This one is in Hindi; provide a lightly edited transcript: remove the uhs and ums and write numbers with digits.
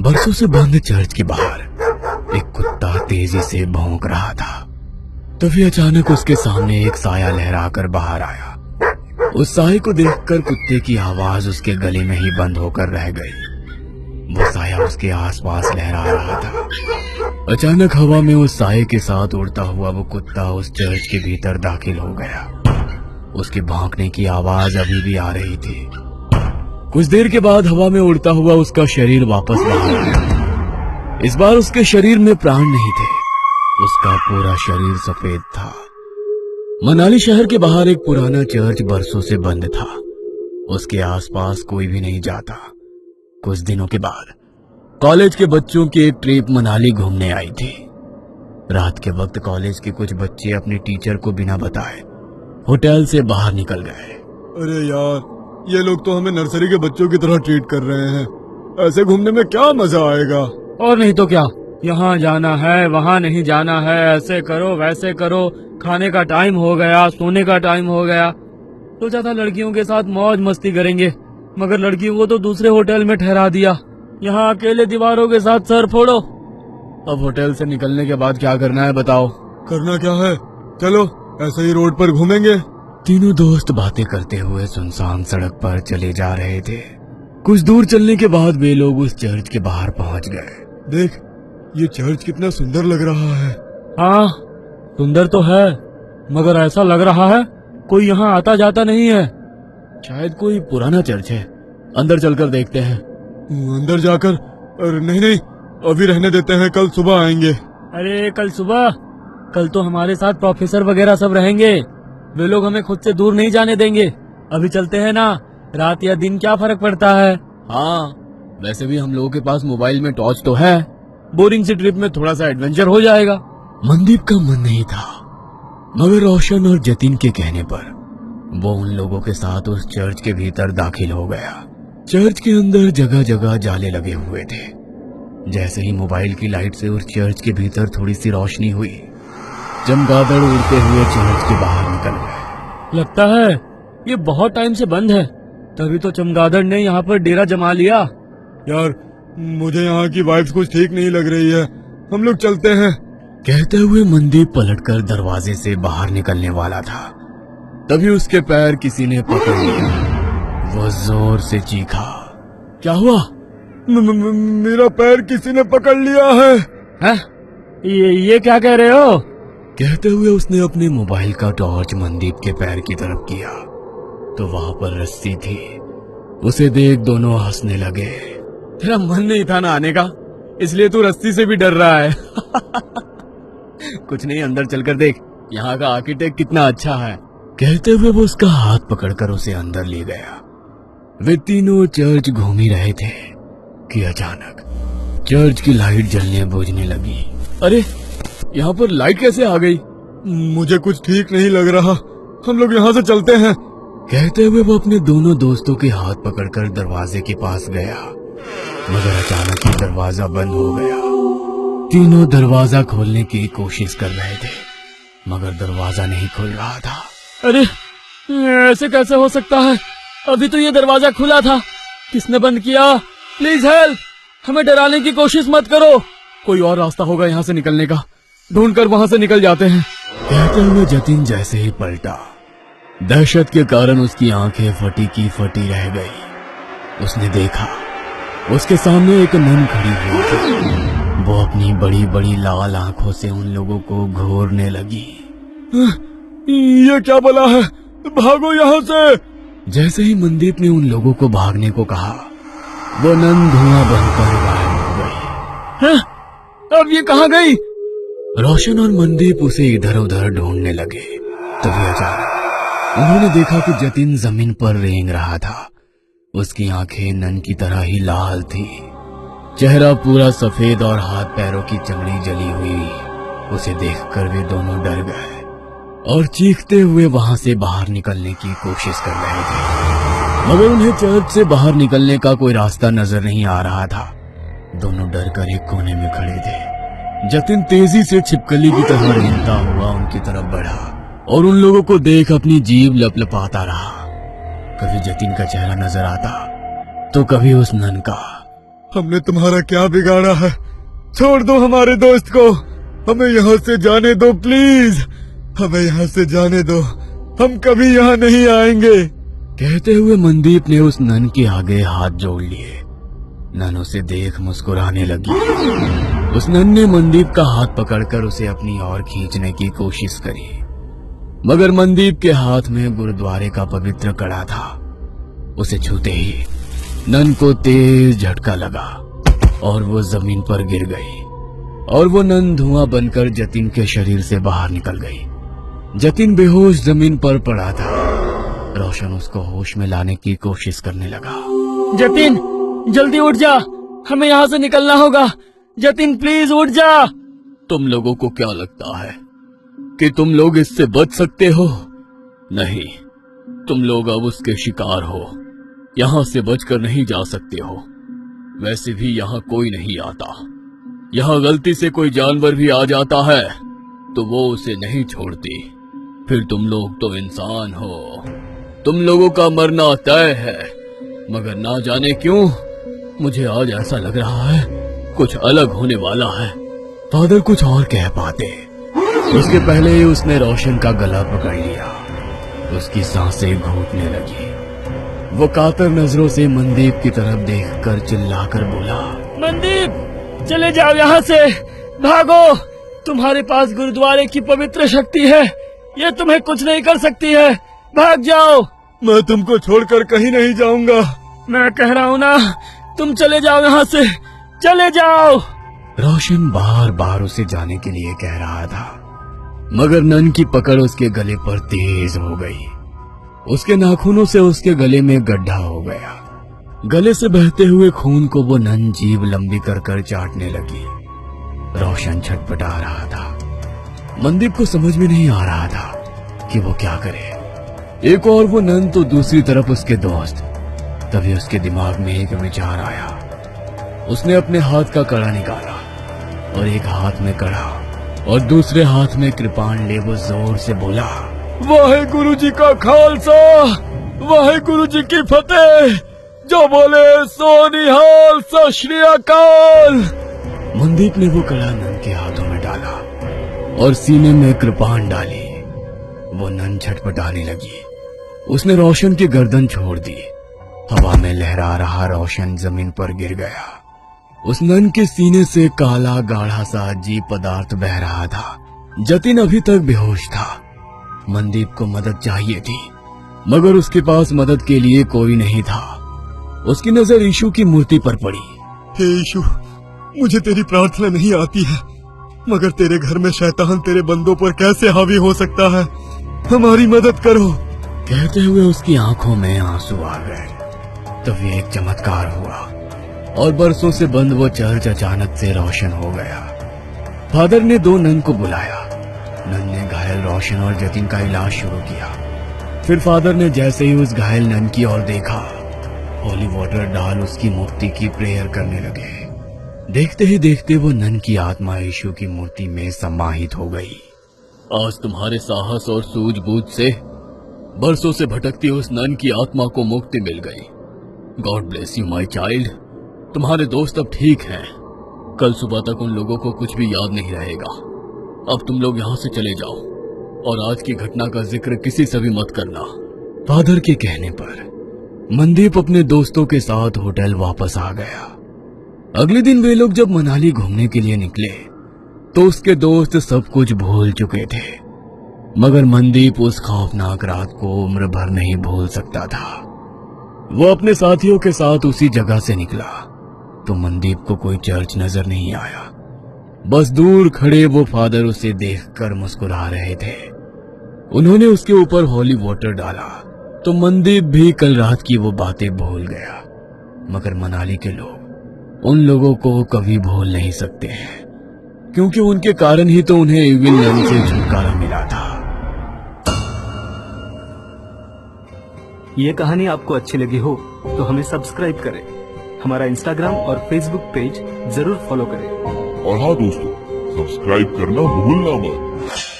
बरसों से बंद चर्च के बाहर एक कुत्ता तेजी से भौंक रहा था। तभी अचानक उसके सामने एक साया लहराकर बाहर आया। उस साये को देखकर कुत्ते की आवाज उसके गले में ही बंद होकर रह गई। वो साया उसके आसपास लहरा रहा था। अचानक हवा में उस साये के साथ उड़ता हुआ वो कुत्ता उस चर्च के भीतर दाखिल हो गया। उसके भौंकने की आवाज अभी भी आ रही थी। कुछ देर के बाद हवा में उड़ता हुआ उसका शरीर वापस बाहर आया। इस बार उसके शरीर में प्राण नहीं थे। उसका पूरा शरीर सफेद था। मनाली शहर के बाहर एक पुराना चर्च बरसों से बंद था। उसके आसपास कोई भी नहीं जाता। कुछ दिनों के बाद कॉलेज के बच्चों की एक ट्रिप मनाली घूमने आई थी। रात के वक्त कॉलेज के कुछ बच्चे अपने टीचर को बिना बताए होटल से बाहर निकल गए। अरे यार, ये लोग तो हमें नर्सरी के बच्चों की तरह ट्रीट कर रहे हैं। ऐसे घूमने में क्या मजा आएगा। और नहीं तो क्या, यहाँ जाना है वहाँ नहीं जाना है, ऐसे करो वैसे करो, खाने का टाइम हो गया, सोने का टाइम हो गया। सोचा था लड़कियों के साथ मौज मस्ती करेंगे, मगर लड़कियों को तो दूसरे होटल में ठहरा दिया। यहाँ अकेले दीवारों के साथ सर फोड़ो। अब होटल से निकलने के बाद क्या करना है बताओ। करना क्या है, चलो ऐसे ही रोड पर घूमेंगे। तीनों दोस्त बातें करते हुए सुनसान सड़क पर चले जा रहे थे। कुछ दूर चलने के बाद वे लोग उस चर्च के बाहर पहुंच गए। देख, ये चर्च कितना सुंदर लग रहा है। हाँ, सुंदर तो है, मगर ऐसा लग रहा है कोई यहाँ आता जाता नहीं है। शायद कोई पुराना चर्च है। अंदर चलकर देखते हैं। अंदर जाकर? अरे नहीं नहीं, अभी रहने देते हैं, कल सुबह आएंगे। अरे कल सुबह? कल तो हमारे साथ प्रोफेसर वगैरह सब रहेंगे। वे लोग हमें खुद से दूर नहीं जाने देंगे। अभी चलते हैं ना, रात या दिन क्या फर्क पड़ता है। हाँ, वैसे भी हम लोगों के पास मोबाइल में टॉर्च तो है। बोरिंग सी ट्रिप में थोड़ा सा एडवेंचर हो जाएगा। मनदीप का मन नहीं था, मगर रोशन और जतिन के कहने पर वो उन लोगों के साथ उस चर्च के भीतर दाखिल हो गया। चर्च के अंदर जगह जगह जाले लगे हुए थे। जैसे ही मोबाइल की लाइट से उस चर्च के भीतर थोड़ी सी रोशनी हुई, चमगादड़ उड़ते हुए चर्च के बाहर निकल गए। लगता है ये बहुत टाइम से बंद है, तभी तो चमगादड़ ने यहाँ पर डेरा जमा लिया। यार, मुझे यहाँ की वाइब्स कुछ ठीक नहीं लग रही है, हम लोग चलते हैं। कहते हुए मनदीप पलटकर दरवाजे से बाहर निकलने वाला था, तभी उसके पैर किसी ने पकड़ लिया। वो जोर से चीखा। क्या हुआ? मेरा पैर किसी ने पकड़ लिया है। हैं? ये क्या कह रहे हो? कहते हुए उसने अपने मोबाइल का टॉर्च मनदीप के पैर की तरफ किया तो वहां पर रस्सी थी। उसे देख दोनों हंसने लगे। तेरा मन नहीं था ना आने का, इसलिए तू रस्सी से भी डर रहा है। कुछ नहीं, अंदर चलकर देख, यहाँ का आर्किटेक्ट कितना अच्छा है। कहते हुए वो उसका हाथ पकड़कर उसे अंदर ले गया। वे तीनों चर्च घूम ही रहे थे कि अचानक चर्च की लाइट जलने बुझने लगी। अरे, यहाँ पर लाइट कैसे आ गई? मुझे कुछ ठीक नहीं लग रहा, हम लोग यहाँ से चलते हैं। कहते हुए वो अपने दोनों दोस्तों के हाथ पकड़कर दरवाजे के पास गया, मगर अचानक ही दरवाजा बंद हो गया। तीनों दरवाजा खोलने की कोशिश कर रहे थे, मगर दरवाजा नहीं खुल रहा था। अरे, ऐसे कैसे हो सकता है? अभी तो ये दरवाजा खुला था। किसने बंद किया? प्लीज हेल्प, हमें डराने की कोशिश मत करो। कोई और रास्ता होगा यहाँ से निकलने का, ढूंढकर वहाँ से निकल जाते हैं। कहते हुए जतिन जैसे ही पलटा, दहशत के कारण उसकी आंखें फटी की फटी रह गई। उसने देखा उसके सामने एक नन खड़ी हुई थी। वो अपनी बड़ी बड़ी लाल आंखों से उन लोगों को घूरने लगी। ये क्या बला है, भागो यहाँ से। जैसे ही मनदीप ने उन लोगों को भागने को कहा, वो नन धुआं बनकर गायब हो गई। हैं? अब ये कहाँ गई? रोशन और मनदीप उसे इधर उधर ढूंढने लगे। तभी अचानक उन्होंने देखा कि जतिन जमीन पर रेंग रहा था। उसकी आंखें नन की तरह ही लाल थी, चेहरा पूरा सफेद और हाथ पैरों की चमड़ी जली हुई। उसे देखकर वे दोनों डर गए और चीखते हुए वहां से बाहर निकलने की कोशिश कर रहे थे, मगर उन्हें चर्च से बाहर निकलने का कोई रास्ता नजर नहीं आ रहा था। दोनों डरकर एक कोने में खड़े थे। जतिन तेजी से छिपकली की तरह रेंगता हुआ उनकी तरफ बढ़ा और उन लोगों को देख अपनी जीभ लपलपाता रहा। कभी जतिन का चेहरा नजर आता तो कभी उस नन का। हमने तुम्हारा क्या बिगाड़ा है? छोड़ दो हमारे दोस्त को, हमें यहाँ से जाने दो प्लीज, हमें यहाँ से जाने दो, हम कभी यहाँ नहीं आएंगे। कहते हुए मनदीप ने उस नन के आगे हाथ जोड़ लिए। नन उसे देख मुस्कुराने लगी। उस नन ने मनदीप का हाथ पकड़कर उसे अपनी ओर खींचने की कोशिश करी, मगर मनदीप के हाथ में गुरुद्वारे का पवित्र कड़ा था। उसे छूते ही नन को तेज झटका लगा और वो जमीन पर गिर गई और वो नन धुआं बनकर जतिन के शरीर से बाहर निकल गई। जतिन बेहोश जमीन पर पड़ा था। रोशन उसको होश में लाने की कोशिश करने लगा। जतिन, जल्दी उठ जा, हमें यहाँ से निकलना होगा। जतिन प्लीज उठ जा। तुम लोगों को क्या लगता है कि तुम लोग इससे बच सकते हो? नहीं, तुम लोग अब उसके शिकार हो। यहाँ से बचकर नहीं जा सकते हो। वैसे भी यहाँ कोई नहीं आता। यहाँ गलती से कोई जानवर भी आ जाता है तो वो उसे नहीं छोड़ती। फिर तुम लोग तो इंसान हो, तुम लोगों का मरना तय है। मगर ना जाने क्यों मुझे आज ऐसा लग रहा है कुछ अलग होने वाला है। फादर कुछ और कह पाते, उसके पहले ही उसने रोशन का गला पकड़ लिया। उसकी सांसें घूटने लगी। वो कातर नजरों से मनदीप की तरफ देखकर चिल्लाकर बोला, मनदीप, चले जाओ यहाँ से, भागो। तुम्हारे पास गुरुद्वारे की पवित्र शक्ति है, ये तुम्हें कुछ नहीं कर सकती है। भाग जाओ। मैं तुमको छोड़कर कहीं नहीं जाऊंगा। मैं कह रहा हूँ ना, तुम चले जाओ यहाँ से, चले जाओ। रोशन बार बार उसे जाने के लिए कह रहा था, मगर नन की पकड़ उसके गले पर तेज हो गई। उसके नाखूनों से उसके गले में गड्ढा हो गया। गले से बहते हुए खून को वो नन जीभ लंबी कर कर चाटने लगी। रोशन छटपटा रहा था। मनदीप को समझ में नहीं आ रहा था कि वो क्या करे। एक और वो नन तो दूसरी तरफ उसके दोस्त। तभी उसके दिमाग में एक विचार आया। उसने अपने हाथ का कड़ा निकाला और एक हाथ में कड़ा और दूसरे हाथ में कृपाण ले वो जोर से बोला, वाहेगुरु जी का खालसा, वाहेगुरु जी की फतेह। जो बोले सो निहाल, सत श्री अकाल। मनदीप ने वो कड़ा नन के हाथों में डाला और सीने में कृपाण डाली। वो नन छटपटाने लगी। उसने रोशन की गर्दन छोड़ दी। हवा में लहरा रहा रोशन जमीन पर गिर गया। उस नन के सीने से काला गाढ़ा सा अजीब पदार्थ बह रहा था। जतिन अभी तक बेहोश था। मनदीप को मदद चाहिए थी, मगर उसके पास मदद के लिए कोई नहीं था। उसकी नजर यीशु की मूर्ति पर पड़ी। हे यीशु, मुझे तेरी प्रार्थना नहीं आती है, मगर तेरे घर में शैतान तेरे बंदों पर कैसे हावी हो सकता है? हमारी मदद करो। कहते हुए उसकी आंखों में आंसू आ गए। तभी एक चमत्कार हुआ और बरसों से बंद वो चर्च अचानक से रोशन हो गया। फादर ने दो नन को बुलाया। नन ने घायल रोशन और जतिन का इलाज शुरू किया। फिर फादर ने जैसे ही उस घायल नन की ओर देखा, होली वाटर डाल उसकी मुक्ति की प्रेयर करने लगे। देखते ही देखते वो नन की आत्मा यीशु की मूर्ति में समाहित हो गई। आज तुम्हारे साहस और सूझबूझ से बरसों से भटकती उस नन की आत्मा को मुक्ति मिल गई। God bless you my child. तुम्हारे दोस्त अब ठीक हैं। कल सुबह तक उन लोगों को कुछ भी याद नहीं रहेगा। अब तुम लोग यहाँ से चले जाओ और आज की घटना का जिक्र किसी से भी मत करना। फादर के कहने पर मनदीप अपने दोस्तों के साथ होटल वापस आ गया। अगले दिन वे लोग जब मनाली घूमने के लिए निकले तो उसके दोस्त सब कुछ भूल चुके थे, मगर मनदीप उस खौफनाक रात को उम्र भर नहीं भूल सकता था। वो अपने साथियों के साथ उसी जगह से निकला तो मनदीप को कोई चर्च नजर नहीं आया। बस दूर खड़े वो फादर उसे देखकर मुस्कुरा रहे थे। उन्होंने उसके ऊपर होली वाटर डाला तो मनदीप भी कल रात की वो बातें भूल गया। मगर मनाली के लोग उन लोगों को कभी भूल नहीं सकते हैं, क्योंकि उनके कारण ही तो उन्हें इविल नन से छुटकारा मिला था। ये कहानी आपको अच्छी लगी हो तो हमें सब्सक्राइब करें, हमारा इंस्टाग्राम और फेसबुक पेज जरूर फॉलो करें। और हाँ दोस्तों, सब्सक्राइब करना भूलना मत।